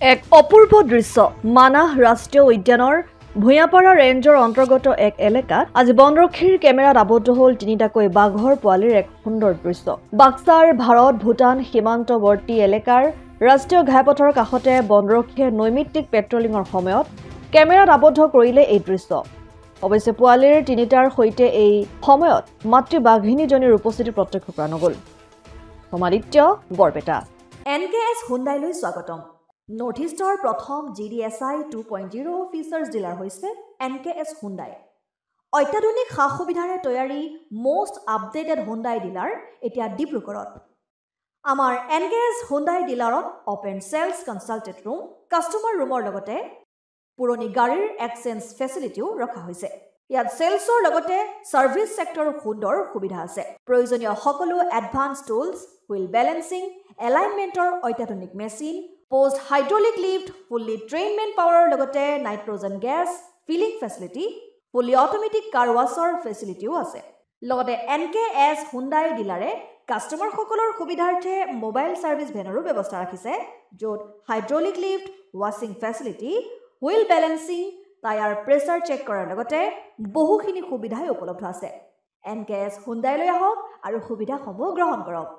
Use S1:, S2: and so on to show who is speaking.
S1: এক অপূৰ্ব দৃশ্য মানাহ ৰাষ্ট্ৰীয় উদ্যানৰ ভূঞাপাৰা ৰেঞ্জৰ অন্তৰ্গত এক এলেকাত আজি বনৰক্ষীৰ কেমেৰাত আবদ্ধ হ'ল তিনিটাকৈ বাঘৰ পোৱালিৰ এক সুন্দৰ দৃশ্য। বাক্সাৰ ভাৰত ভূটান সীমান্তৱৰ্তী এলেকাৰ ৰাষ্ট্ৰীয় ঘাইপথৰ কাষতে বনৰক্ষীয়ে নৈমিত্তিক পেট্ৰলিঙৰ সময়ত কেমেৰাত আবদ্ধ কৰিলে এই দৃশ্য। অৱশ্যে পোৱালিৰ তিনিটাৰ সৈতে এই সময়ত মাতৃ বাঘিনীজনীৰ উপস্থিতি প্ৰত্যক্ষ কৰা নগ'ল। সমাদিত্য বৰপেটা।
S2: NKS হুণ্ডাইলৈ স্বাগতম। নৰ্থ ইষ্টৰ প্ৰথম GDSI 2.0 ফিচাৰ্ছ ডিলাৰ হৈছে NKS হুণ্ডাই। অত্যাধুনিক সা সুবিধাৰে তৈয়াৰী মষ্ট আপডেটেড হুণ্ডাই ডিলাৰ এতিয়া ডিব্ৰুগড়ত। আমাৰ NKS হুণ্ডাই ডিলাৰত open sales consulted room, customer ৰুমৰ লগতে পুৰণি গাড়ীৰ এক্সচেঞ্জ ফেচিলিটিও ৰখা হৈছে। ইয়াত চেলছৰ লগতে ছাৰ্ভিচ ছেক্টৰৰ সুন্দৰ সুবিধা আছে। প্ৰয়োজনীয় সকলো এডভান্স টুলছ, হুইল বেলেন্সিং, এলাইনমেণ্টৰ অত্যাধুনিক machine, post hydraulic lift, fully train man পাৱাৰৰ লগতে nitrogen gas filling facility, fully automatic car washer ফেচিলিটিও আছে। লগতে NKS হুণ্ডাই ডিলাৰে কাষ্টমাৰসকলৰ সুবিধাৰ্থে মোবাইল ছাৰ্ভিচ ভেনৰো ব্যৱস্থা ৰাখিছে, য'ত হাইড্ৰলিক লিফ্ট, ৱাছিং facility, wheel balancing, tyre pressure check কৰাৰ লগতে বহুখিনি সুবিধাই উপলব্ধ আছে। NKS হুণ্ডাইলৈ আহক আৰু সুবিধাসমূহ গ্ৰহণ কৰক।